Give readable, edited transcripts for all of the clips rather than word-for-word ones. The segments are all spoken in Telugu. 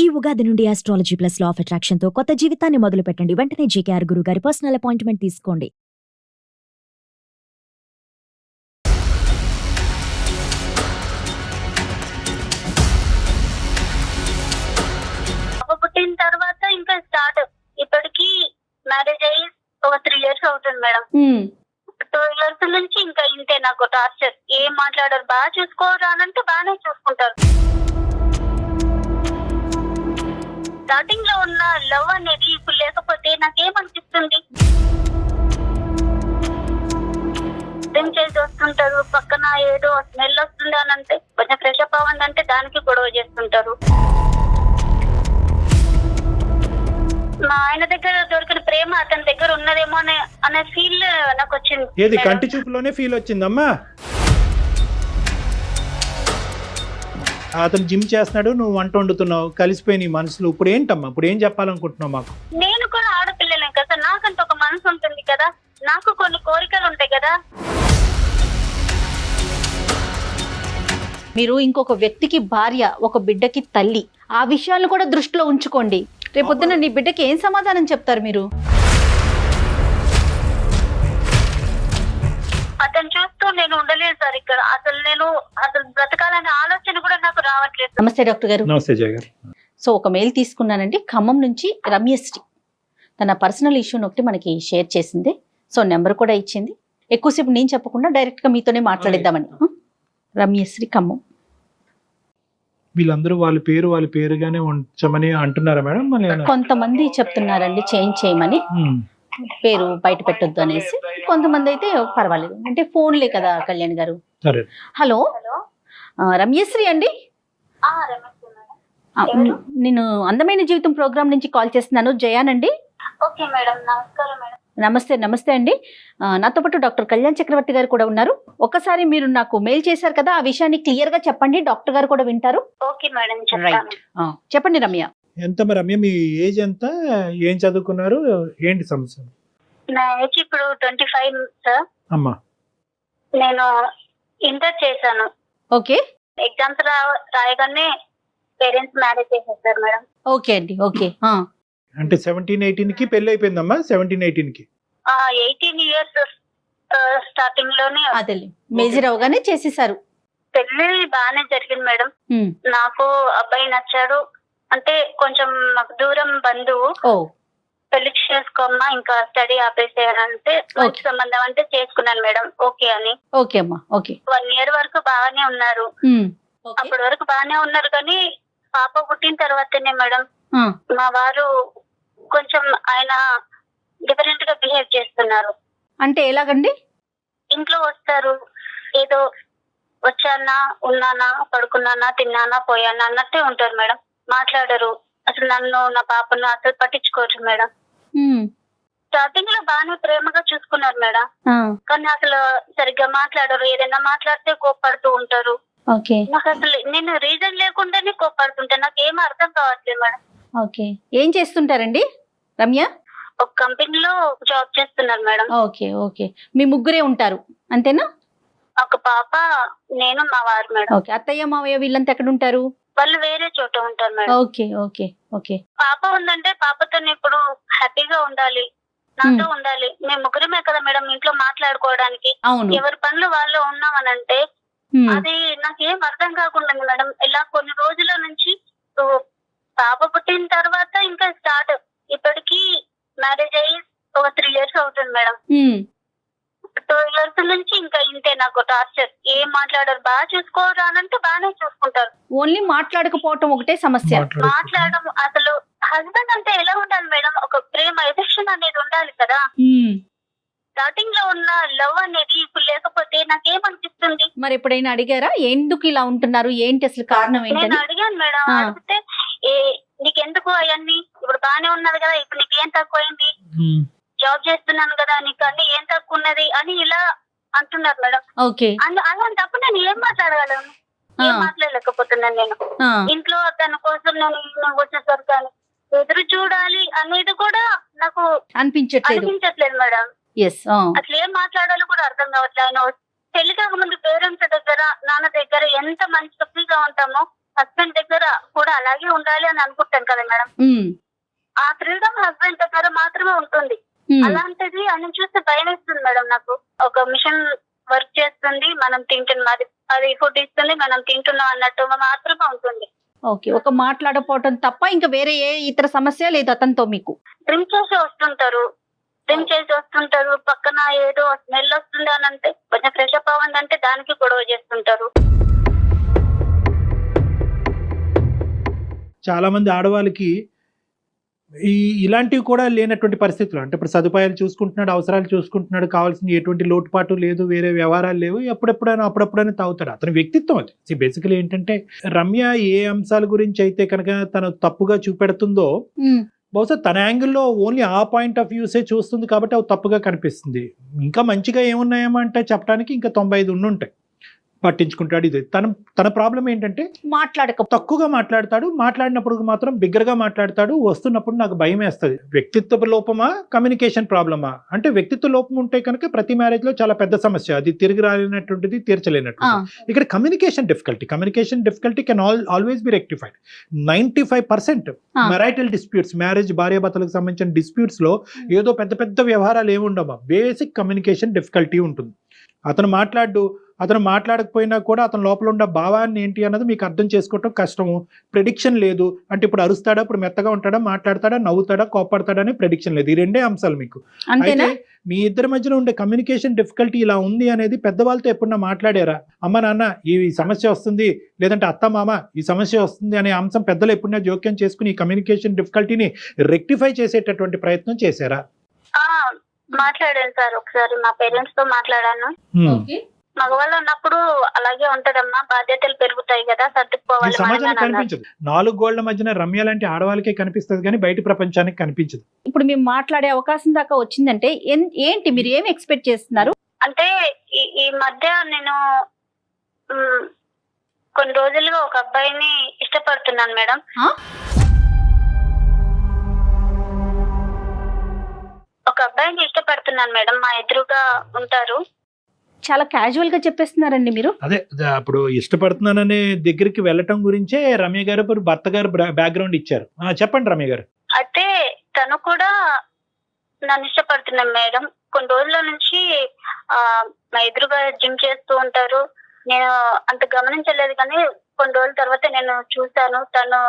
ఈ ఉగాది నుండి astrology plus law of attraction తో కొత్త జీవితాన్ని మొదలు పెట్టండి. వెంటనే జేకేఆర్ గురువు గారి పర్సనల్ అపాయింట్మెంట్ తీసుకోండి. పుట్టిన తర్వాత ఇంకా స్టార్ట్. ఇప్పటికి మ్యారేజ్ అయ్యి ఒక 3 years అవుతుంది మేడం. 2 years నుంచి ఇంకా ఇంతే నాకు టార్చర్. ఏం మాట్లాడారు, బాగా చూసుకోరా అనంటే బాగానే చూసుకుంటారు. స్టార్టింగ్ లో ఉన్న లవ్ అనేది ఇప్పుడు లేకపోతే నాకేమనిపిస్తుంది, డ్రింక్ చేసి వస్తుంటారు, పక్కన ఏదో స్మెల్ వస్తుంది అని అంటే కొంచెం ఫ్రెష్ అప్ అవ్వండి అంటే దానికి గొడవ చేస్తుంటారు. మా ఆయన దగ్గర దొరికిన ప్రేమ అతని దగ్గర ఉన్నదేమో అనే ఫీల్ నాకు వచ్చింది. ఏది కంటి చూపులోనే ఫీల్ వచ్చిందమ్మా? అతను జిమ్ చేస్తున్నాడు, నువ్వు వంట వండుతున్నావు, కలిసిపోయి నీ మనసులో ఇప్పుడు ఏంటమ్మా, ఇప్పుడు ఏం చెప్పాలనుకుంటున్నావు మాకు? నేను కూడా ఆడపిల్లలే కదా, నాకంత ఒక మనసు ఉంటుంది కదా, నాకు కొన్ని కోరికలు ఉంటాయి కదా. మీరు ఇంకొక వ్యక్తికి భార్య, ఒక బిడ్డకి తల్లి, ఆ విషయాలను కూడా దృష్టిలో ఉంచుకోండి. రేపొద్దున నీ బిడ్డకి ఏం సమాధానం చెప్తారు మీరు? అతను చూస్తూ నేను ఉండలేదు సార్ ఇక్కడ. అసలు బ్రతకాలనే ఆలోచన కూడా నాకు రావట్లేదు. నమస్తే డాక్టర్ గారు. నమస్తే జయ గారు. సో ఒక మెయిల్ తీసుకున్నానండి, ఖమ్మం నుంచి రమ్యశ్రీ. తన పర్సనల్ ఇష్యూని ఒకటి మనకి షేర్ చేసింది. సో నెంబర్ కూడా ఇచ్చింది. ఎక్కువసేపు నేను చెప్పకుండా డైరెక్ట్గా మీతోనే మాట్లాడిద్దామని. రమ్యశ్రీ, ఖమ్మం. వీళ్ళందరూ వాళ్ళ పేరుగానే ఉంచమని అంటున్నారా మేడం? కొంతమంది చెప్తున్నారండి చేంజ్ చేయమని, పేరు బయట పెట్టొద్దు అనేసి. కొంతమంది అయితే పర్వాలేదు అంటే ఫోన్లే కదా కళ్యాణ్ గారు. హలో, రమ్యశ్రీ అండి. నేను అందమైన జీవితం ప్రోగ్రామ్ నుంచి కాల్ చేస్తున్నాను. జయానండి. ఓకే మేడం, నమస్కారం మేడం. నమస్తే అండి. నాతో పాటు డాక్టర్ కళ్యాణ్ చక్రవర్తి గారు కూడా ఉన్నారు. ఒకసారి మీరు నాకు మెయిల్ చేశారు కదా, ఆ విషయాన్ని క్లియర్ గా చెప్పండి, డాక్టర్ గారు కూడా వింటారు. Okay madam, right. చెప్పండి రమ్య. ఎంత రమ్య, మీ ఏజ్ ఎంత, ఏం చదువుకున్నారు, ఏంటి సమస్య? నా ఏజ్ ఇప్పుడు 25 సార్. అమ్మా, నేను ఇంటర్ చేశాను. ఓకే. ఎగ్జామ్స్ రాయగానే పేరెంట్స్ మ్యారేజ్ చేసేసారు మేడం. ఓకే అండి. ఓకే. అంటే 17-18 కి పెళ్లి అయిపోయిందమ్మా? 17-18 కి 18 years స్టార్టింగ్ లోనే అదే మేజర్ అవగానే చేసేసారు. పెళ్లి బాగానే జరిగింది మేడం. నాకు అబ్బాయి నచ్చాడు. అంటే కొంచెం నాకు దూరం బంధువు. పెళ్లి చేసుకోమ్మా, ఇంకా స్టడీ ఆపేసేయాలంటే మంచి సంబంధం అంటే చేసుకున్నాను మేడం. ఓకే అని. ఓకే అమ్మా. ఓకే. 1 year వరకు బాగానే ఉన్నారు. అప్పటి వరకు బాగానే ఉన్నారు కానీ పాప పుట్టిన తర్వాతనే మేడం మా వారు కొంచెం ఆయన డిఫరెంట్ గా బిహేవ్ చేస్తున్నారు. అంటే ఎలాగండి? ఇంట్లో వస్తారు, ఏదో వచ్చానా, ఉన్నానా, పడుకున్నానా, తిన్నానా, పోయానా అన్నట్టే ఉంటారు మేడం. మాట్లాడరు. అసలు నన్ను, నా పాపను అసలు పట్టించుకోవచ్చు మేడం. స్టార్టింగ్ లో బాగానే ప్రేమగా చూసుకున్నారు మేడం, కానీ అసలు సరిగ్గా మాట్లాడరు. ఏదైనా మాట్లాడితే కోప్పడుతూ ఉంటారు. నాకు అసలు నేను రీజన్ లేకుండానే కోప్పడుతుంటాను. నాకు ఏం అర్థం కావట్లేదు మేడం. ఓకే. ఏం చేస్తుంటారండి రమ్య? ఒక కంపెనీలో జాబ్ చేస్తున్నారు మేడం. ఓకే. ఓకే. మీ ముగ్గురే ఉంటారు అంతేనా? ఒక పాప, నేను, మా వారు మేడం. ఓకే. అత్తయ్య మావయ్య వీళ్ళంతా ఎక్కడ ఉంటారు? వాళ్ళు వేరే చోట ఉంటారు మేడం. ఓకే. ఓకే. ఓకే. పాప ఉందంటే పాపతో ఇప్పుడు హ్యాపీగా ఉండాలి, నాతో ఉండాలి. మేము ముగ్గురమే కదా మేడం ఇంట్లో మాట్లాడుకోవడానికి. ఎవరి పనులు వాళ్ళు ఉన్నామనంటే అది నాకేం అర్థం కాకుండా మేడం. ఇలా కొన్ని రోజుల నుంచి పాప పుట్టిన తర్వాత ఇంకా స్టార్ట్. ఇప్పటికి మ్యారేజ్ అయ్యి ఒక 3 years అవుతుంది మేడం. 2 years నుంచి ఇంకా ఇంతే నాకు టార్చర్. ఏం మాట్లాడారు, బాగా చూసుకోరా అనంటే బాగానే చూసుకుంటారు. ఓన్లీ మాట్లాడకపోవటం ఒకటే సమస్య. మాట్లాడడం అసలు హస్బెండ్ అంటే ఎలా ఉండాలి మేడం? ఒక ప్రేమ, ఎఫెక్షన్ అనేది ఉండాలి కదా. స్టార్టింగ్ లో ఉన్న లవ్ అనేది ఇప్పుడు లేకపోతే నాకేమనిపిస్తుంది. మరి ఎప్పుడైనా అడిగారా ఎందుకు ఇలా ఉంటున్నారు, ఏంటి అసలు కారణం ఏంటి? నేను అడిగాను మేడం. అడిగితే నీకెందుకు అవన్నీ, ఇప్పుడు బాగానే ఉన్నది కదా, ఇప్పుడు నీకేం తక్కువైంది, జాబ్ చేస్తున్నాను కదా, నీకు అన్ని ఏం తక్కువ ఉన్నది అని ఇలా అంటున్నారు మేడం. అలాంటప్పుడు నేను ఏం మాట్లాడగలను? ఏం మాట్లాడలేకపోతున్నాను నేను. ఇంట్లో తన కోసం నేను వచ్చేసరికి ఎదురు చూడాలి అనేది కూడా నాకు అనిపించట్లేదు మేడం. అసలు ఏం మాట్లాడాలో కూడా అర్థం కావట్లేదు. ఆయన పెళ్లి కాక ముందు పేరెంట్స్ దగ్గర, నాన్న దగ్గర ఎంత మంచి ఫ్రీగా ఉంటామో హస్బెండ్ దగ్గర కూడా అలాగే ఉండాలి అని అనుకుంటాం కదా మేడం. ఆ ఫ్రీడమ్ హస్బెండ్ దగ్గర మాత్రమే ఉంటుంది. అలాంటిది అని చూస్తే భయం వేస్తుంది మేడం నాకు. ఒక మిషన్ వర్క్ చేస్తుంది, మనం తింటున్నాం, అది ఫుడ్ ఇస్తుంది, మనం తింటున్నాం అన్నట్టు మాత్రమే ఉంటుంది. ఓకే, ఒక మాట్లాడపోవటం తప్ప ఇంకా వేరే ఏ ఇతర సమస్య లేదు అతనితో మీకు? డ్రింక్ చేసి వస్తుంటారు, పక్కన ఏదో స్మెల్ వస్తుంది అని అంటే కొంచెం ఫ్రెష్ అప్ అవ్వండి అంటే దానికి గొడవ చేస్తుంటారు. చాలా మంది ఆడవాళ్ళకి ఇలాంటివి కూడా లేనటువంటి పరిస్థితులు, అంటే ఇప్పుడు సదుపాయాలు చూసుకుంటున్నాడు, అవసరాలు చూసుకుంటున్నాడు, కావాల్సిన ఎటువంటి లోటుపాటు లేదు, వేరే వ్యవహారాలు లేవు, అప్పుడప్పుడైనా తాగుతాడు. అతని వ్యక్తిత్వం అది. బేసికలీ ఏంటంటే రమ్య ఏ అంశాల గురించి అయితే కనుక తను తప్పుగా చూపెడుతుందో బహుశా తన యాంగిల్లో ఓన్లీ ఆ పాయింట్ ఆఫ్ వ్యూసే చూస్తుంది కాబట్టి అవి తప్పుగా కనిపిస్తుంది. ఇంకా మంచిగా ఏమున్నాయేమో అంటే చెప్పడానికి ఇంకా 95 ఉండుంటాయి. పట్టించుకుంటాడు. ఇది తన ప్రాబ్లం ఏంటంటే తక్కువగా మాట్లాడతాడు, మాట్లాడినప్పుడు మాత్రం బిగ్గరగా మాట్లాడతాడు, వస్తున్నప్పుడు నాకు భయం వేస్తుంది. వ్యక్తిత్వ లోపమా, కమ్యూనికేషన్ ప్రాబ్లమా అంటే వ్యక్తిత్వ లోపం ఉంటే కనుక ప్రతి మ్యారేజ్ లో చాలా పెద్ద సమస్య, అది తిరిగి రాలేనటువంటిది, తీర్చలేనటువంటిది. ఇక్కడ communication difficulty can always be rectified. 95% marital disputes, marriage భార్యాభర్తలకు సంబంధించిన డిస్ప్యూట్స్ లో ఏదో పెద్ద పెద్ద వ్యవహారాలు ఏముండవా, బేసిక్ కమ్యూనికేషన్ డిఫికల్టీ ఉంటుంది. అతను మాట్లాడకపోయినా కూడా అతని లోపల ఉన్న భావాన్ని ఏంటి అన్నది మీకు అర్థం చేసుకోవటం కష్టము. ప్రెడిక్షన్ లేదు. అంటే ఇప్పుడు అరుస్తాడా, ఇప్పుడు మెత్తగా ఉంటాడా, మాట్లాడతాడా, నవ్వుతాడా, కోపడతాడా అని ప్రెడిక్షన్ లేదు. ఈ రెండే అంశాలు మీకు. అయితే మీ ఇద్దరి మధ్యన ఉండే కమ్యూనికేషన్ డిఫికల్టీ ఇలా ఉంది అనేది పెద్దవాళ్ళతో ఎప్పుడన్నా మాట్లాడారా? అమ్మ నాన్న ఈ సమస్య వస్తుంది, లేదంటే అత్త మామ ఈ సమస్య వస్తుంది అనే అంశం పెద్దలు ఎప్పుడన్నా జోక్యం చేసుకుని ఈ కమ్యూనికేషన్ డిఫికల్టీని రెక్టిఫై చేసేటటువంటి ప్రయత్నం చేశారా? మాట్లాడాను సార్, ఒకసారి మా పేరెంట్స్ తో మాట్లాడాను. మగవాళ్ళు ఉన్నప్పుడు అలాగే ఉంటదమ్మా, బాధ్యతలు పెరుగుతాయి కదా, సర్దుకోవాలి. సమాజానికి కనిపించదు. 4 గోళ్ల మధ్యన రమ్య లాంటి ఆడవాళ్ళకే కనిపిస్తుంది కానీ బయట ప్రపంచానికి కనిపించదు. ఇప్పుడు మేము మాట్లాడే అవకాశం దాకా వచ్చిందంటే ఏంటి మీరు ఏమి ఎక్స్పెక్ట్ చేస్తున్నారు? అంటే ఈ మధ్య నేను కొన్ని రోజులుగా ఒక అబ్బాయిని ఇష్టపడుతున్నాను మేడం. మా ఎదురుగా ఉంటారు. చాలా క్యాజువల్ గా చెప్పేస్తున్నారండి మీరు. అదే అప్పుడు ఇష్టపడుతున్నాననే దగ్గరికి వెళ్ళటం గురించే రమ్య గారు భర్త గారు బ్యాక్గ్రౌండ్ ఇచ్చారు. చెప్పండి రమ్య గారు. అయితే తను కూడా నన్ను ఇష్టపడుతున్నాను మేడం. కొన్ని రోజుల నుంచి మా ఎదురుగా జిమ్ చేస్తూ ఉంటారు. నేను అంత గమనించలేదు కానీ కొన్ని రోజుల తర్వాత నేను చూశాను, తను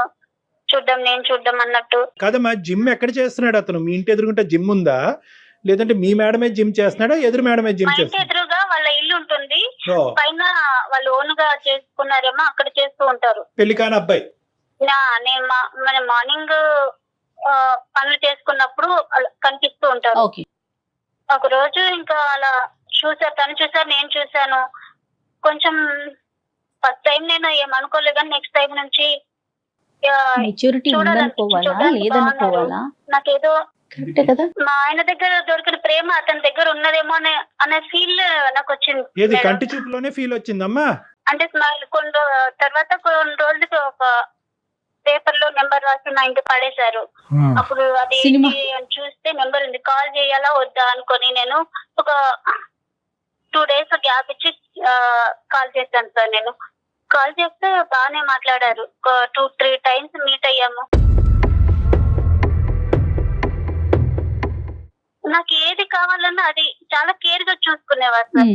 చూడ్డం నేను చూడ్డం అన్నట్టు. కాదమ్మా, జిమ్ ఎక్కడ చేస్తున్నాడు అతను? మీ ఇంటి ఎదురుకుంటే జిమ్ ఉందా, లేదంటే మీ మేడమే జిమ్ చేస్తున్నాడా, ఎదురు మేడమే జిమ్ చేస్తున్నాడా? ఎదురుగా వాళ్ళ ఇల్లు ఉంటుంది, పైన వాళ్ళు ఓన్ గా చేసుకున్నారేమో, అక్కడ చేస్తూ ఉంటారు. పెళ్లి కాని అబ్బాయి. నేను మార్నింగ్ పనులు చేసుకున్నప్పుడు కనిపిస్తూ ఉంటారు. ఒక రోజు ఇంకా అలా చూసారు, తను చూసారు, నేను చూసాను. కొంచెం ఫస్ట్ టైం నేను ఏమనుకోలేదు కానీ నెక్స్ట్ టైం నుంచి నాకేదో మా ఆయన దగ్గర దొరికిన ప్రేమ అతని దగ్గర ఉన్నదేమో అనే ఫీల్ నాకు వచ్చింది. ఏది కంటి చూపులోనే ఫీల్ వచ్చిందమ్మా? అంటే స్మైల్. తర్వాత కొన్ని రోజులకి ఒక పేపర్ లో నెంబర్ రాసి మా ఇంటికి పడేశారు. అప్పుడు అది చూస్తే నెంబర్ ఉంది, కాల్ చేయాలా వద్దా అనుకొని నేను ఒక 2 days గ్యాప్ ఇచ్చి కాల్ చేశాను సార్. నేను కాల్ చేస్తే బాగానే మాట్లాడారు. 2-3 times మీట్ అయ్యాము. నాకు ఏది కావాలన్నా అది చాలా కేర్ గా చూసుకునేవారు సార్.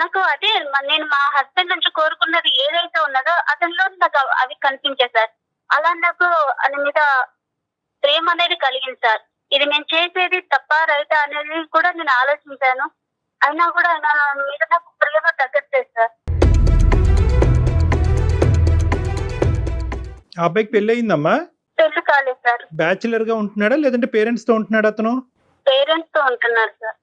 నాకు అదే నేను మా హస్బెండ్ నుంచి కోరుకున్నది ఏదైతే ఉన్నదో అతనిలో నాకు అవి కనిపించాయి సార్. అలా నాకు అది మీద ప్రేమ అనేది కలిగింది సార్. ఇది నేను చేసేది తప్ప రైటా అనేది కూడా నేను ఆలోచించాను. అయినా కూడా నా మీద నాకు ప్రేమ తగ్గట్లేదు సార్. ఆ అబ్బాయికి పెళ్లి అయిందమ్మా? పెళ్లి కాలేదు సార్. బ్యాచులర్ గా ఉంటున్నాడా లేదంటే పేరెంట్స్ తో ఉంటున్నాడా? అతను పేరెంట్స్ తో ఉంటున్నారు సార్.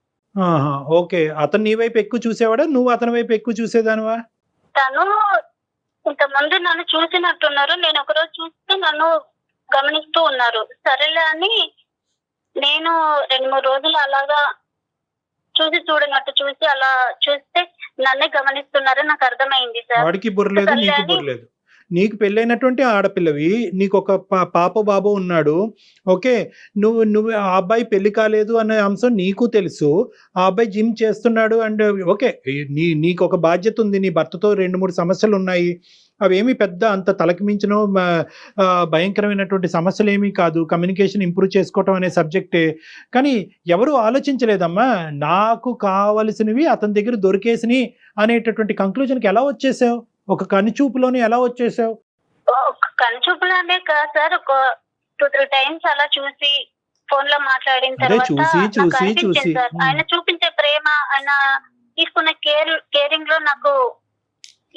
ఓకే. అతను నీ వైపు ఎక్కువ చూసేవాడా, నువ్వు అతని వైపు ఎక్కువ చూసేదానివా? తను ఇంత ముందు నన్ను చూసినట్టున్నారు, నేను ఒకరోజు చూస్తే నన్ను గమనిస్తూ ఉన్నారు. సరేలే అని నేను 2-3 రోజులు అలాగా చూడనట్టు చూసి అలా చూస్తే నన్నే గమనిస్తున్నారని నాకు అర్థమైంది సార్. వాడికి బుర్రలేదు, నీకు బుర్రలేదు. నీకు పెళ్ళైనటువంటి ఆడపిల్లవి, నీకు ఒక పాప బాబు ఉన్నాడు. ఓకే, నువ్వు ఆ అబ్బాయి పెళ్లి కాలేదు అనే అంశం నీకు తెలుసు. ఆ అబ్బాయి జిమ్ చేస్తున్నాడు అండ్ ఓకే, నీకు ఒక బాధ్యత ఉంది. నీ భర్తతో 2-3 సమస్యలు ఉన్నాయి. అవేమి పెద్ద అంత తలకి మించిన భయంకరమైనటువంటి సమస్యలు ఏమీ కాదు. కమ్యూనికేషన్ ఇంప్రూవ్ చేసుకోవటం అనే సబ్జెక్టే. కానీ ఎవరు ఆలోచించలేదమ్మా, నాకు కావలసినవి అతని దగ్గర దొరికేసినాయి అనేటటువంటి కంక్లూజన్కి ఎలా వచ్చేసావు? ఒక కనుచూపులోనే ఎలా వచ్చేసావు? కనుచూపులోనే కాదు సార్, ఒక 2-3 టైమ్స్ అలా చూసి ఫోన్ లో మాట్లాడిన తర్వాత నాకు అనిపించింది సార్, ఆయన చూపించే ప్రేమ, ఆయన తీసుకున్న కేరింగ్ లో నాకు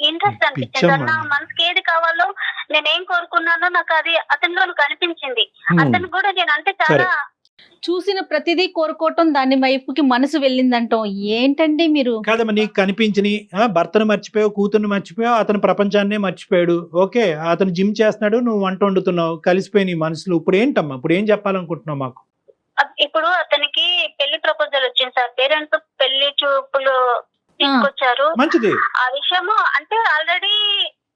ఇంట్రెస్ట్ అనిపించింది సార్. నా మనసుకి ఏది కావాలో, నేనేం కోరుకున్నానో నాకు అది అతనిలో కనిపించింది. అతను కూడా నేను అంటే చాలా చూసిన ప్రతిదీ కోరుకోవటం, దాని వైపుకి మనసు వెళ్ళిందంటాం. ఏంటండి మీరు? కాదమ్మా, నీకు కనిపించిని భర్తను మర్చిపోయావు, కూతుర్ని మర్చిపోయావు, అతను ప్రపంచాన్నే మర్చిపోయాడు. ఓకే, అతను జిమ్ చేస్తున్నాడు, నువ్వు వంట వండుతున్నావు, కలిసిపోయి మనసులు. ఇప్పుడు ఏంటమ్మా, ఇప్పుడు ఏం చెప్పాలనుకుంటున్నావు మాకు? ఇప్పుడు అతనికి పెళ్లి ప్రపోజల్ వచ్చింది సార్, పేరెంట్స్ పెళ్లి చూపులు తీసుకొచ్చారు. మంచిది. ఆ విషయము అంటే ఆల్రెడీ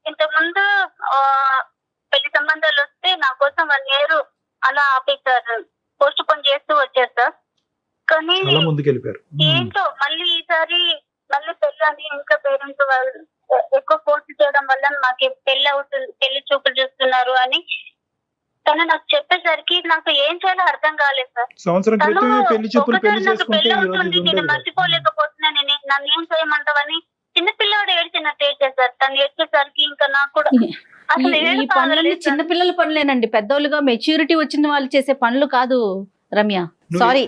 ఇంతకు ముందు పెళ్లి సంబంధాలు వస్తే నా కోసం 1 year అలా ఆపేశారు, పోస్ట్ పోన్ చేస్తూ వచ్చారు సార్. కానీ ఏంటో మళ్ళీ ఈసారి మళ్ళీ పెళ్లి అని ఇంకా పేరెంట్స్ వాళ్ళు ఎక్కువ ఫోర్స్ చేయడం వల్ల మాకు పెళ్లి అవుతుంది, పెళ్లి చూపులు చూస్తున్నారు అని తను నాకు చెప్పేసరికి నాకు ఏం చేయాలో అర్థం కాలేదు సార్. ఒకసారి నాకు పెళ్లి అవుతుంది, నేను మర్చిపోలేకపోతున్నాను, నన్ను ఏం చేయమంటావని చిన్నపిల్లవాడు ఏడ్చినట్టు ఏడ్చేసారు. తను ఏడ్చేసరికి ఇంకా నాకు కూడా ఈ పనులన్నీ చిన్నపిల్లల పనులేనండి, పెద్దోళ్ళుగా మెచ్యూరిటీ వచ్చిన వాళ్ళు చేసే పనులు కాదు రమ్య. సారీ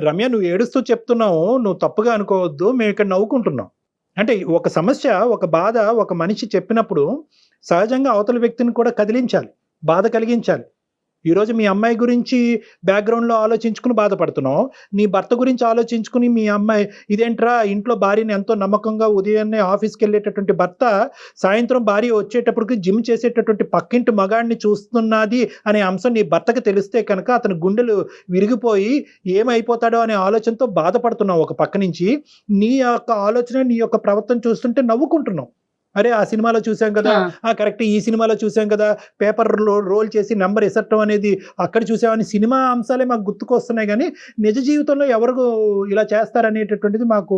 రమ్య, నువ్వు ఏడుస్తూ చెప్తున్నావు, నువ్వు తప్పుగా అనుకోవద్దు, మేము ఇక్కడ నవ్వుకుంటున్నాం. అంటే ఒక సమస్య, ఒక బాధ ఒక మనిషి చెప్పినప్పుడు సహజంగా అవతల వ్యక్తిని కూడా కదిలించాలి, బాధ కలిగించాలి. ఈరోజు మీ అమ్మాయి గురించి బ్యాక్గ్రౌండ్లో ఆలోచించుకుని బాధపడుతున్నావు, నీ భర్త గురించి ఆలోచించుకుని మీ అమ్మాయి ఇదేంట్రా, ఇంట్లో భార్యని ఎంతో నమ్మకంగా ఉదయాన్నే ఆఫీస్కి వెళ్ళేటటువంటి భర్త సాయంత్రం భార్య వచ్చేటప్పటికి జిమ్ చేసేటటువంటి పక్కింటి మగాడిని చూస్తున్నది అనే అంశం నీ భర్తకు తెలిస్తే కనుక అతని గుండెలు విరిగిపోయి ఏమైపోతాడో అనే ఆలోచనతో బాధపడుతున్నావు. ఒక పక్క నుంచి నీ యొక్క ఆలోచన, నీ యొక్క ప్రవర్తన చూస్తుంటే నవ్వుకుంటున్నావు. అరే ఆ సినిమాలో చూసాం కదా, కరెక్ట్, ఈ సినిమాలో చూసాం కదా, పేపర్ రోల్ చేసి నెంబర్ ఎసట్టం అనేది అక్కడ చూసామని సినిమా అంశాలే మాకు గుర్తుకొస్తున్నాయి. కానీ నిజ జీవితంలో ఎవరు ఇలా చేస్తారనేటటువంటిది మాకు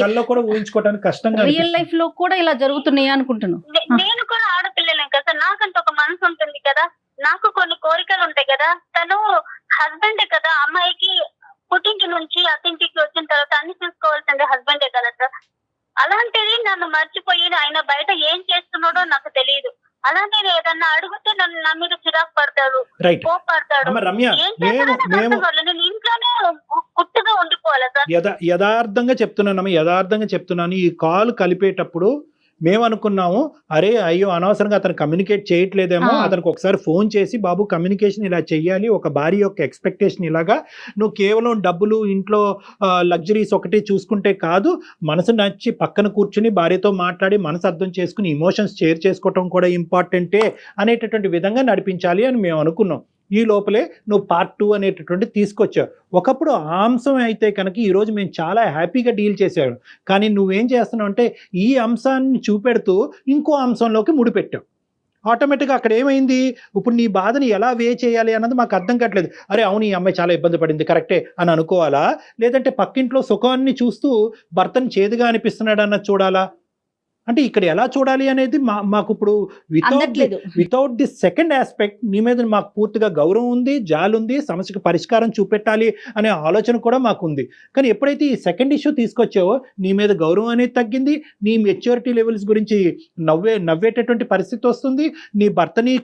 కళ్ళలో కూడా ఊహించుకోవడానికి కష్టంగా. రియల్ లైఫ్ లో కూడా ఇలా జరుగుతున్నాయి అనుకుంటున్నాను. నేను కూడా ఆడపిల్లలే కదా, నాకంత ఒక మనసు ఉంటుంది కదా, నాకు కొన్ని కోరికలు ఉంటాయి కదా. తను హస్బెండే కదా, అమ్మాయికి పుట్టింటి నుంచి అతింటికి వచ్చిన తర్వాత అన్ని చూసుకోవాల్సిందే హస్బెండే కదా సార్. అలాంటిది నన్ను మర్చిపోయి ఆయన బయట ఏం చేస్తున్నాడో నాకు తెలియదు. అలా నేను ఏదన్నా అడిగితే నన్ను నా మీద చిరాకు పడతాడు, కోపడతాడు. ఏం చేస్తాడో నేను ఇంట్లోనే గుట్టుగా ఉండిపోవాలా సార్? యథార్థంగా చెప్తున్నాను. ఈ కాల్ కలిపేటప్పుడు మేము అనుకున్నాము, అరే అయ్యో అనవసరంగా అతను కమ్యూనికేట్ చేయట్లేదేమో, అతనికి ఒకసారి ఫోన్ చేసి బాబు కమ్యూనికేషన్ ఇలా చెయ్యాలి, ఒక భార్య యొక్క ఎక్స్పెక్టేషన్ ఇలాగా, నువ్వు కేవలం డబ్బులు ఇంట్లో లగ్జరీస్ ఒకటి చూసుకుంటే కాదు, మనసు నచ్చి పక్కన కూర్చుని భార్యతో మాట్లాడి మనసు అర్థం చేసుకుని ఇమోషన్స్ షేర్ చేసుకోవటం కూడా ఇంపార్టెంటే అనేటటువంటి విధంగా నడిపించాలి అని మేము అనుకున్నాం. ఈ లోపలే నువ్వు పార్ట్ 2 అనేటటువంటి తీసుకొచ్చావు. ఒకప్పుడు ఆ అంశం అయితే కనుక ఈరోజు మేము చాలా హ్యాపీగా డీల్ చేసాము. కానీ నువ్వేం చేస్తున్నావు అంటే ఈ అంశాన్ని చూపెడుతూ ఇంకో అంశంలోకి ముడిపెట్టావు. ఆటోమేటిక్గా అక్కడ ఏమైంది, ఇప్పుడు నీ బాధని ఎలా వే చేయాలి అన్నది మాకు అర్థం కావట్లేదు. అరే అవును ఈ అమ్మాయి చాలా ఇబ్బంది పడింది, కరెక్టే అని అనుకోవాలా, లేదంటే పక్కింట్లో సుఖాన్ని చూస్తూ భర్తని చేదుగా అనిపిస్తున్నాడు అన్నది చూడాలా? అంటే ఇక్కడ ఎలా చూడాలి అనేది మాకు ఇప్పుడు వితౌట్ ది సెకండ్ ఆస్పెక్ట్ నీ మీద మాకు పూర్తిగా గౌరవం ఉంది, జాలి ఉంది, సమస్యకు పరిష్కారం చూపెట్టాలి అనే ఆలోచన కూడా మాకు ఉంది. కానీ ఎప్పుడైతే ఈ సెకండ్ ఇష్యూ తీసుకొచ్చావో నీ మీద గౌరవం అనేది తగ్గింది, నీ మెచ్యూరిటీ లెవెల్స్ గురించి నవ్వేటటువంటి పరిస్థితి వస్తుంది, నీ భర్తని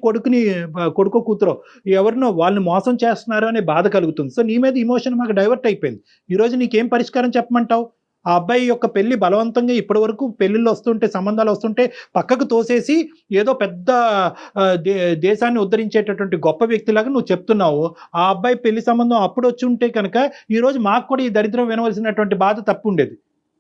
కొడుకు కూతురో ఎవరినో వాళ్ళని మోసం చేస్తున్నారు అనే బాధ కలుగుతుంది. సో నీ మీద ఇమోషన్ మాకు డైవర్ట్ అయిపోయింది. ఈరోజు నీకేం పరిష్కారం చెప్పమంటావు? ఆ అబ్బాయి యొక్క పెళ్లి బలవంతంగా ఇప్పటి వరకు పెళ్లిళ్ళు వస్తుంటే, సంబంధాలు వస్తుంటే పక్కకు తోసేసి ఏదో పెద్ద దేశాన్ని ఉద్ధరించేటటువంటి గొప్ప వ్యక్తిలాగా నువ్వు చెప్తున్నావు. ఆ అబ్బాయి పెళ్లి సంబంధం అప్పుడు వచ్చి ఉంటే కనుక ఈరోజు మాకు కూడా ఈ దరిద్రం వినవలసినటువంటి బాధ తప్పు ఉండేది.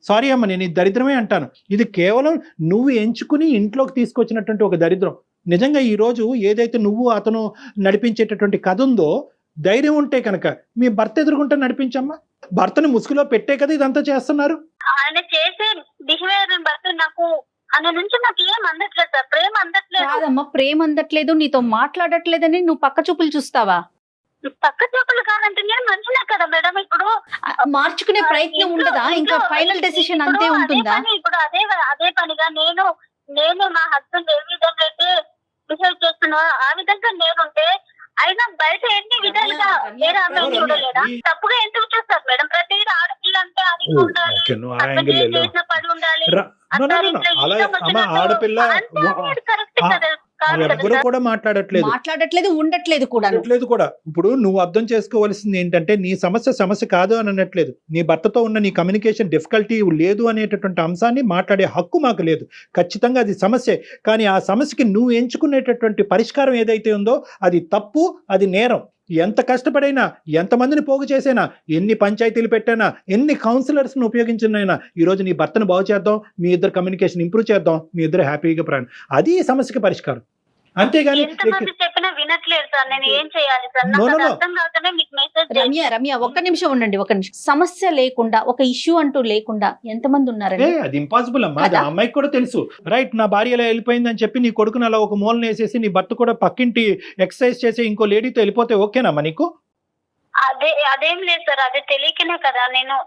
సారీ అమ్మ, నేను ఈ దరిద్రమే అంటాను. ఇది కేవలం నువ్వు ఎంచుకుని ఇంట్లోకి తీసుకొచ్చినటువంటి ఒక దరిద్రం. నిజంగా ఈరోజు ఏదైతే నువ్వు అతను నడిపించేటటువంటి కథ ఉందో, ధైర్యం ఉంటే కనుక మీ భర్త ఎదుర్కొంటే నడిపించమ్మా. భర్తని ముసుగులో పెట్టే కదా ఇదంతా చేస్తున్నారు. ఆయన చేసే బిహేవియర్ బట్టి నాకు అన్న నుంచి నాకు ఏం అందట్లేదు సార్, ప్రేమ అందట్లేదు. కాదమ్మా, ప్రేమ అందట్లేదు, నీతో మాట్లాడట్లేదని నువ్వు పక్క చూపులు చూస్తావా? పక్క చూపులు కాదంటే నేను మంచిదే కదా మేడం. ఇప్పుడు మార్చుకునే ప్రయత్నం ఉండదా? ఇంకా ఫైనల్ డెసిషన్ అంతే ఉంటుందా? ఇప్పుడు అదే పనిగా నేను మా హస్బెండ్ ఏ విధంగా అయితే బిహేవ్ చేస్తున్నా ఆ విధంగా నేనుంటే అయినా బయట ఎన్ని విధాలుగా వేరే అమ్మాయి చూడలేదా? తప్పుగా ఎందుకు చూస్తారు మేడం? ప్రతి ఆడపిల్ల అంటే అది ఉండాలి, చేసిన పని ఉండాలి. ఆడపిల్ల కరెక్ట్ కదా? ఎవరు కూడా మాట్లాడట్లేదు, ఉండట్లేదు కూడా. ఇప్పుడు నువ్వు అర్థం చేసుకోవాల్సింది ఏంటంటే నీ సమస్య కాదు అని అనట్లేదు. నీ భర్తతో ఉన్న నీ కమ్యూనికేషన్ డిఫికల్టీ లేదు అనేటటువంటి అంశాన్ని మాట్లాడే హక్కు మాకు లేదు. ఖచ్చితంగా అది సమస్యే. కానీ ఆ సమస్యకి నువ్వు ఎంచుకునేటటువంటి పరిష్కారం ఏదైతే ఉందో అది తప్పు, అది నేరం. ఎంత కష్టపడైనా, ఎంతమందిని పోగు చేసైనా, ఎన్ని పంచాయతీలు పెట్టైనా, ఎన్ని కౌన్సిలర్స్ని ఉపయోగించినైనా ఈరోజు నీ భర్తను బాగు చేద్దాం, మీ ఇద్దరు కమ్యూనికేషన్ ఇంప్రూవ్ చేద్దాం, మీ ఇద్దరు హ్యాపీగా ప్రయాణం, అది ఈ సమస్యకి పరిష్కారం. అంతేగాని చెప్పినా వినట్లేదు సార్, నేను ఏం చేయాలి సార్? నాకు అర్థం కాకనే మీకు మెసేజ్. రమ్య ఒక్క నిమిషం ఉండండి, ఒక్క నిమిషం. సమస్య లేకుండా, ఒక ఇష్యూ అంటూ లేకుండా ఎంతమంది ఉన్నారండి? అది ఇంపాసిబుల్ అమ్మా. అది అమ్మాయికి కూడా తెలుసు. రైట్, నా భార్య ఇలా వెళ్ళిపోయిందని చెప్పి నీ కొడుకుని అలా ఒక మూలన వేసేసి నీ భర్త కూడా పక్కింటి ఎక్సర్సైజ్ చేసి ఇంకో లేడీతో వెళ్ళిపోతే ఓకేనమ్మా నీకు? అదేం లేదు సార్, అదే తెలియకనే కదా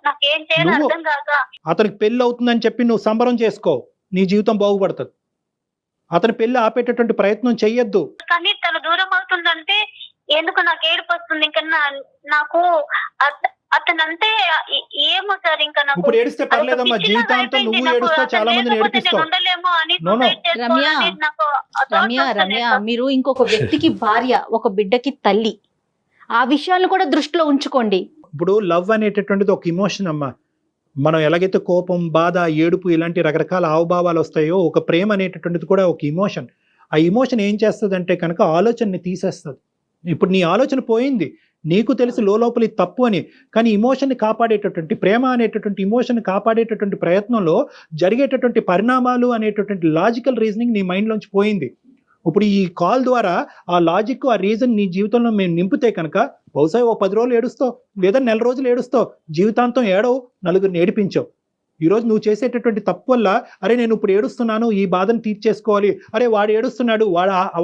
నాకేం చేయాలి అర్థం కాక. అతనికి పెళ్లి అవుతుందని చెప్పి నువ్వు సంబరం చేసుకో, నీ జీవితం బాగుపడుతుంది. అతని పెళ్లి ఆపేటటువంటి ప్రయత్నం చెయ్యొద్దు. కానీ తను దూరం అవుతుందంటే ఎందుకు నాకు ఏడుపు వస్తుంది. ఇంకా నాకు అతనంటే ఏమో సార్. ఇంకా నాకు ఇప్పుడు ఏడిస్తే పర్లేదమ్మా, జీవితాంతం నువ్వు ఏడుస్తావు, చాలా మందిని ఏడిపిస్తావు. ఉండలేమో అని రమ్య మీరు ఇంకొక వ్యక్తికి భార్య, ఒక బిడ్డకి తల్లి, ఆ విషయాలను కూడా దృష్టిలో ఉంచుకోండి. ఇప్పుడు లవ్ అనేటటువంటిది ఒక ఇమోషన్ అమ్మా. మనం ఎలాగైతే కోపం, బాధ, ఏడుపు ఇలాంటి రకరకాల హావభావాలు వస్తాయో ఒక ప్రేమ అనేటటువంటిది కూడా ఒక ఇమోషన్. ఆ ఇమోషన్ ఏం చేస్తుంది అంటే కనుక ఆలోచనని తీసేస్తుంది. ఇప్పుడు నీ ఆలోచన పోయింది, నీకు తెలుసు లోపల ఇది తప్పు అని, కానీ ఇమోషన్ని కాపాడేటటువంటి, ప్రేమ అనేటటువంటి ఇమోషన్ కాపాడేటటువంటి ప్రయత్నంలో జరిగేటటువంటి పరిణామాలు అనేటటువంటి లాజికల్ రీజనింగ్ నీ మైండ్లోంచి పోయింది. ఇప్పుడు ఈ కాల్ ద్వారా ఆ లాజిక్, ఆ రీజన్ నీ జీవితంలో మేము నింపితే కనుక బహుశా ఓ 10 రోజులు ఏడుస్తావు, లేదా నెల రోజులు ఏడుస్తావు, జీవితాంతం ఏడవు, నలుగురిని ఏడిపించావు. ఈరోజు నువ్వు చేసేటటువంటి తప్పు వల్ల అరే నేను ఇప్పుడు ఏడుస్తున్నాను, ఈ బాధను తీర్చేసుకోవాలి, అరే వాడు ఏడుస్తున్నాడు,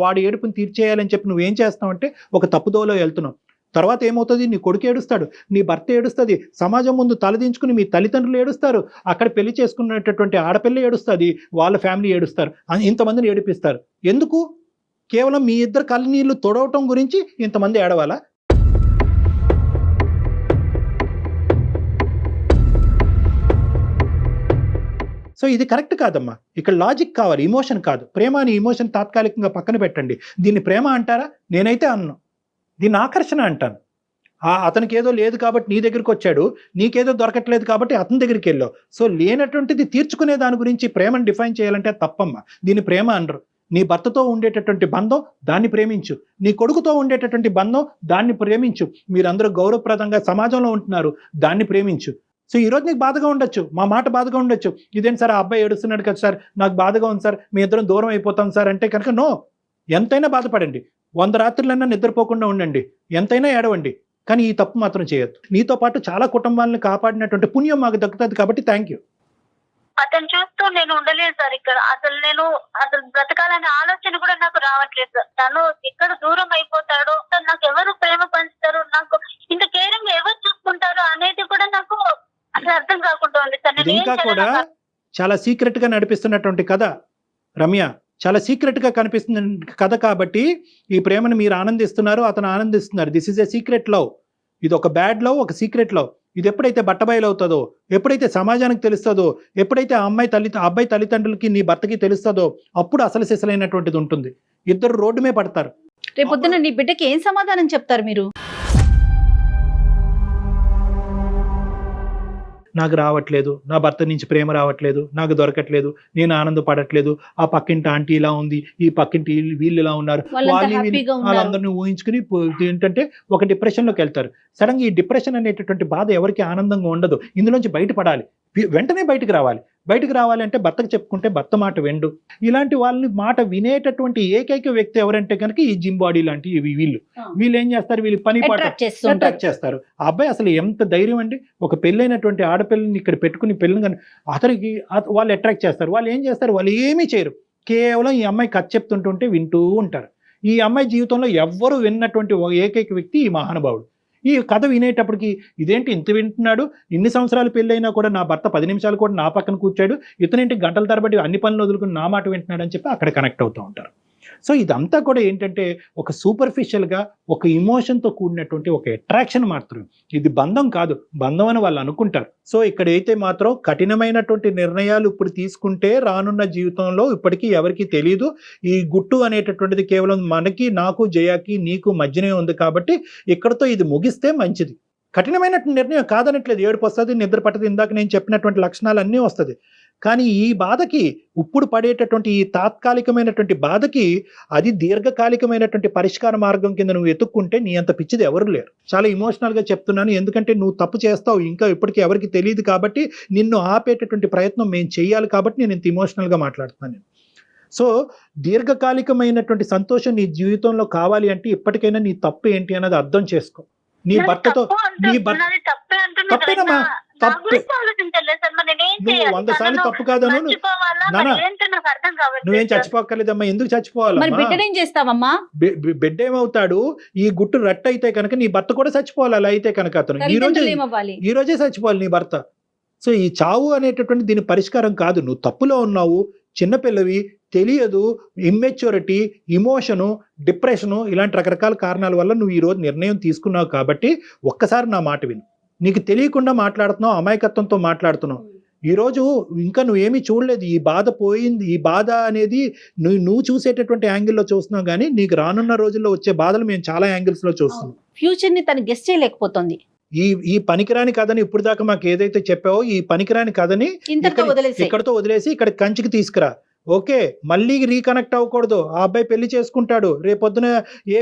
వాడి ఏడుపుని తీర్చేయాలని చెప్పి నువ్వేం చేస్తావంటే ఒక తప్పుదోలో వెళ్తున్నావు. తర్వాత ఏమవుతుంది, నీ కొడుకు ఏడుస్తాడు, నీ భర్త ఏడుస్తుంది, సమాజం ముందు తలదించుకుని మీ తల్లిదండ్రులు ఏడుస్తారు, అక్కడ పెళ్లి చేసుకున్నటువంటి ఆడపిల్ల ఏడుస్తుంది, వాళ్ళ ఫ్యామిలీ ఏడుస్తారు, ఇంతమందిని ఏడిపిస్తారు. ఎందుకు? కేవలం మీ ఇద్దరు కళ్ళనీళ్ళు తొడవటం గురించి ఇంతమంది ఏడవాలా? సో ఇది కరెక్ట్ కాదమ్మా. ఇక్కడ లాజిక్ కావాలి, ఇమోషన్ కాదు. ప్రేమ అని ఇమోషన్ తాత్కాలికంగా పక్కన పెట్టండి. దీన్ని ప్రేమ అంటారా? నేనైతే అన్ను, దీన్ని ఆకర్షణ అంటాను. అతనికి ఏదో లేదు కాబట్టి నీ దగ్గరికి వచ్చాడు, నీకేదో దొరకట్లేదు కాబట్టి అతని దగ్గరికి వెళ్ళావు. సో లేనటువంటిది తీర్చుకునే దాని గురించి ప్రేమను డిఫైన్ చేయాలంటే తప్పమ్మా. దీన్ని ప్రేమ అనరు. నీ భర్తతో ఉండేటటువంటి బంధం, దాన్ని ప్రేమించు. నీ కొడుకుతో ఉండేటటువంటి బంధం, దాన్ని ప్రేమించు. మీరందరూ గౌరవప్రదంగా సమాజంలో ఉంటున్నారు, దాన్ని ప్రేమించు. సో ఈరోజు నీకు బాధగా ఉండొచ్చు, మా మాట బాధగా ఉండొచ్చు, ఇదేంటి సార్ ఆ అబ్బాయి ఏడుస్తున్నాడు కదా సార్, నాకు బాధగా ఉంది సార్, మీ ఇద్దరం దూరం అయిపోతాం సార్ అంటే కనుక నో, ఎంతైనా బాధపడండి, 100 రాత్రులన్నా నిద్రపోకుండా ఉండండి, ఎంతైనా ఏడవండి, కానీ ఈ తప్పు మాత్రం చేయొద్దు. నీతో పాటు చాలా కుటుంబాలను కాపాడినటువంటి పుణ్యం మాకు దక్కుతుంది కాబట్టి థ్యాంక్ యూ. అతను చూస్తూ నేను ఉండలేదు సార్ ఇక్కడ. అసలు బ్రతకాలనే ఆలోచన కూడా నాకు రావట్లేదు సార్. తను ఎక్కడ దూరం అయిపోతాడో, నాకు ఎవరు ప్రేమ పంచుతారు, నాకు ఇంత కేరింగ్ ఎవరు చూసుకుంటారు అనేది కూడా నాకు అసలు అర్థం కాకుండా ఉంది సార్. ఇంకా కూడా చాలా సీక్రెట్ గా నడిపిస్తున్నటువంటి కథ రమ్య, చాలా సీక్రెట్ గా కనిపిస్తున్న కథ కాబట్టి ఈ ప్రేమను మీరు ఆనందిస్తున్నారు, అతను ఆనందిస్తున్నారు. This is a secret love. ఇది ఒక బ్యాడ్ లవ్, ఒక సీక్రెట్ లవ్. ఇది ఎప్పుడైతే బట్టబయలు అవుతుందో, ఎప్పుడైతే సమాజానికి తెలుస్తుందో, ఎప్పుడైతే అబ్బాయి తల్లిదండ్రులకి నీ భర్తకి తెలుస్తుందో, అప్పుడు అసలు సిసలైనటువంటిది ఉంటుంది. ఇద్దరు రోడ్డు మీద పడతారు. రేపొద్దున నీ బిడ్డకి ఏం సమాధానం చెప్తారు మీరు? నాకు రావట్లేదు, నా భర్త నుంచి ప్రేమ రావట్లేదు, నాకు దొరకట్లేదు, నేను ఆనందపడట్లేదు, ఆ పక్కింటి ఆంటీ ఇలా ఉంది, ఈ పక్కింటి వీళ్ళు ఇలా ఉన్నారు, వాళ్ళందరినీ ఊహించుకుని ఏంటంటే ఒక డిప్రెషన్లోకి వెళ్తారు. సడన్గా ఈ డిప్రెషన్ అనేటటువంటి బాధ ఎవరికి ఆనందంగా ఉండదు. ఇందులోంచి బయటపడాలి, వెంటనే బయటకు రావాలి. బయటకు రావాలంటే భర్తకు చెప్పుకుంటే భర్త మాట వెండు. ఇలాంటి వాళ్ళని మాట వినేటటువంటి ఏకైక వ్యక్తి ఎవరంటే కనుక ఈ జిమ్ బాడీ లాంటి వీళ్ళు ఏం చేస్తారు, వీళ్ళు పని పాట అట్రాక్ట్ చేస్తారు. ఆ అబ్బాయి అసలు ఎంత ధైర్యం అండి, ఒక పెళ్ళైనటువంటి ఆడపిల్లని ఇక్కడ పెట్టుకుని పెళ్ళని కానీ అతనికి వాళ్ళు అట్రాక్ట్ చేస్తారు. వాళ్ళు ఏం చేస్తారు, వాళ్ళు ఏమీ చేయరు, కేవలం ఈ అమ్మాయి కథ చెప్తుంటుంటే వింటూ ఉంటారు. ఈ అమ్మాయి జీవితంలో ఎవ్వరు విన్నటువంటి ఏకైక వ్యక్తి ఈ మహానుభావుడు. ఈ కథ వినేటప్పటికి ఇదేంటి ఇంత వింటున్నాడు, ఇన్ని సంవత్సరాలు పెళ్ళైనా కూడా నా భర్త 10 నిమిషాలు కూడా నా పక్కన కూర్చాడు, ఇతనేంటి గంటల తరబడి అన్ని పనులు వదులుకుని నా మాట వింటున్నాడు అని చెప్పి అక్కడ కనెక్ట్ అవుతూ ఉంటారు. సో ఇదంతా కూడా ఏంటంటే ఒక సూపర్ఫిషియల్గా ఒక ఇమోషన్తో కూడినటువంటి ఒక అట్రాక్షన్ మాత్రం, ఇది బంధం కాదు, బంధం అని వాళ్ళు అనుకుంటారు. సో ఇక్కడైతే మాత్రం కఠినమైనటువంటి నిర్ణయాలు ఇప్పుడు తీసుకుంటే రానున్న జీవితంలో ఇప్పటికీ ఎవరికి తెలియదు. ఈ గుట్టు అనేటటువంటిది కేవలం మనకి, నాకు, జయాకి, నీకు మధ్యనే ఉంది కాబట్టి ఇక్కడతో ఇది ముగిస్తే మంచిది. కఠినమైనటువంటి నిర్ణయం కాదనట్లేదు, ఏడుపు వస్తుంది, నిద్ర పట్టదు, ఇందాక నేను చెప్పినటువంటి లక్షణాలు అన్నీ వస్తుంది. కానీ ఈ బాధకి ఇప్పుడు పడేటటువంటి ఈ తాత్కాలికమైనటువంటి బాధకి అది దీర్ఘకాలికమైనటువంటి పరిష్కార మార్గం కింద నువ్వు ఎత్తుక్కుంటే నీ అంత పిచ్చిది ఎవరు లేరు. చాలా ఇమోషనల్గా చెప్తున్నాను, ఎందుకంటే నువ్వు తప్పు చేస్తావు ఇంకా ఇప్పటికీ ఎవరికి తెలియదు కాబట్టి నిన్ను ఆపేటటువంటి ప్రయత్నం మేము చేయాలి కాబట్టి నేను ఇంత ఇమోషనల్గా మాట్లాడుతున్నాను. సో దీర్ఘకాలికమైనటువంటి సంతోషం నీ జీవితంలో కావాలి అంటే ఇప్పటికైనా నీ తప్పు ఏంటి అన్నది అర్థం చేసుకో. నీ భర్తతో తప్పేనమ్మా, తప్పు నువ్వు 100 సార్లు తప్పు కాదను. నువ్వేం చచ్చిపోక్కర్లేదమ్మా, ఎందుకు చచ్చిపోవాలమ్మా? బిడ్డ ఏమవుతాడు, ఈ గుట్టు రట్టు అయితే కనుక నీ భర్త కూడా చచ్చిపోవాలి. అలా అయితే కనుక అతను ఈ రోజే చచ్చిపోవాలి నీ భర్త. సో ఈ చావు అనేటటువంటి దీని పరిష్కారం కాదు. నువ్వు తప్పులో ఉన్నావు, చిన్నపిల్లవి, తెలియదు, ఇమ్మెచ్యూరిటీ, ఇమోషను, డిప్రెషను, ఇలాంటి రకరకాల కారణాల వల్ల నువ్వు ఈరోజు నిర్ణయం తీసుకున్నావు కాబట్టి ఒక్కసారి నా మాట విను. నీకు తెలియకుండా మాట్లాడుతున్నావు, అమాయకత్వంతో మాట్లాడుతున్నావు. ఈరోజు ఇంకా నువ్వేమీ చూడలేదు, ఈ బాధ పోయింది. ఈ బాధ అనేది నువ్వు చూసేటటువంటి యాంగిల్లో చూస్తున్నావు, కానీ నీకు రానున్న రోజుల్లో వచ్చే బాధలు మేము చాలా యాంగిల్స్లో చూస్తున్నాం. ఫ్యూచర్ ని తను గెస్ చేయలేకపోతుంది. ఈ పనికిరాని కథని ఇప్పుడు దాకా మాకు ఏదైతే చెప్పావో ఈ పనికిరాని కథని ఇక్కడతో వదిలేసి ఇక్కడ కంచికి తీసుకురా. ఓకే, మళ్ళీ రీకనెక్ట్ అవ్వకూడదు. ఆ అబ్బాయి పెళ్లి చేసుకుంటాడు, రేపొద్దున ఏ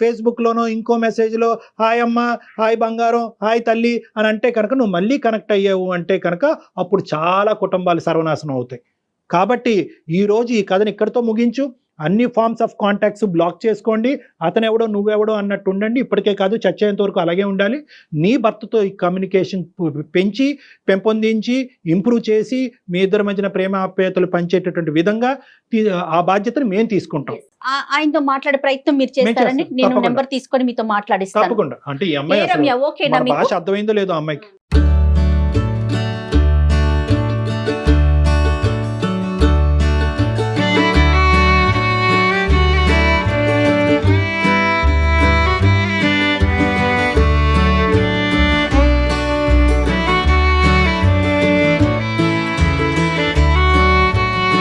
ఫేస్బుక్ లోనో ఇంకో మెసేజ్ లో హాయ్ అమ్మ, హాయ్ బంగారం, హాయ్ తల్లి అని అంటే కనుక నువ్వు మళ్ళీ కనెక్ట్ అయ్యావు అంటే కనుక అప్పుడు చాలా కుటుంబాలు సర్వనాశనం అవుతాయి. కాబట్టి ఈ రోజు ఈ కథని ఇక్కడితో ముగించు. అన్ని ఫార్మ్స్ ఆఫ్ కాంటాక్ట్స్ బ్లాక్ చేసుకోండి. అతనెవడో నువ్వెవడో అన్నట్టు ఉండండి. ఇప్పటికే కాదు, చచ్చేంత వరకు అలాగే ఉండాలి. నీ భర్తతో ఈ కమ్యూనికేషన్ పెంపొందించి ఇంప్రూవ్ చేసి మీ ఇద్దరి మధ్యన ప్రేమ ఆప్యాయతలు పంచేటటువంటి విధంగా ఆ బాధ్యతను మేము తీసుకుంటాం. ఆయనతో మాట్లాడే ప్రయత్నం మీరు చేస్తారండి. నేను నెంబర్ తీసుకొని మీతో మాట్లాడిస్తాను. తప్పకుండా. అంటే ఈ అమ్మాయి భాష అర్థమైందో లేదో అమ్మాయికి.